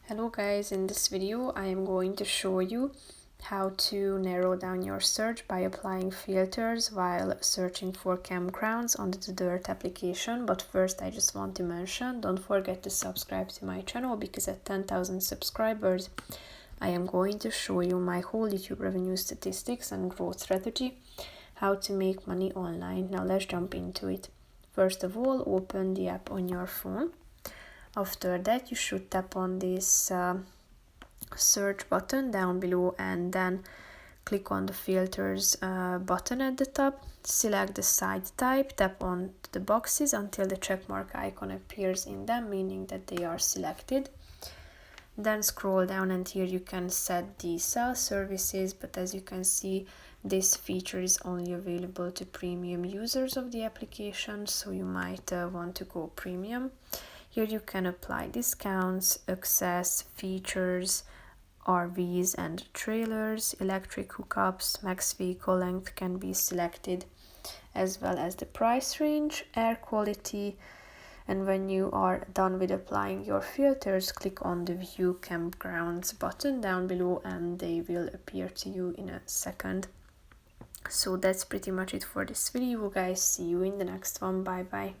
Hello guys, in this video I am going to show you how to narrow down your search by applying filters while searching for campgrounds on the Dyrt application. But first I just want to mention, don't forget to subscribe to my channel because at 10,000 subscribers I am going to show you my whole YouTube revenue statistics and growth strategy, how to make money online. Now let's jump into it. First of all, open the app on your phone. After that, you should tap on this search button down below and then click on the filters button at the top. Select the site type, tap on the boxes until the checkmark icon appears in them, meaning that they are selected. Then scroll down and here you can set the sell services, but as you can see, this feature is only available to premium users of the application, so you might want to go premium. Here you can apply discounts, access features, RVs and trailers, electric hookups, max vehicle length can be selected, as well as the price range, air quality. And when you are done with applying your filters, click on the View Campgrounds button down below and they will appear to you in a second. So that's pretty much it for this video, guys. See you in the next one. Bye bye.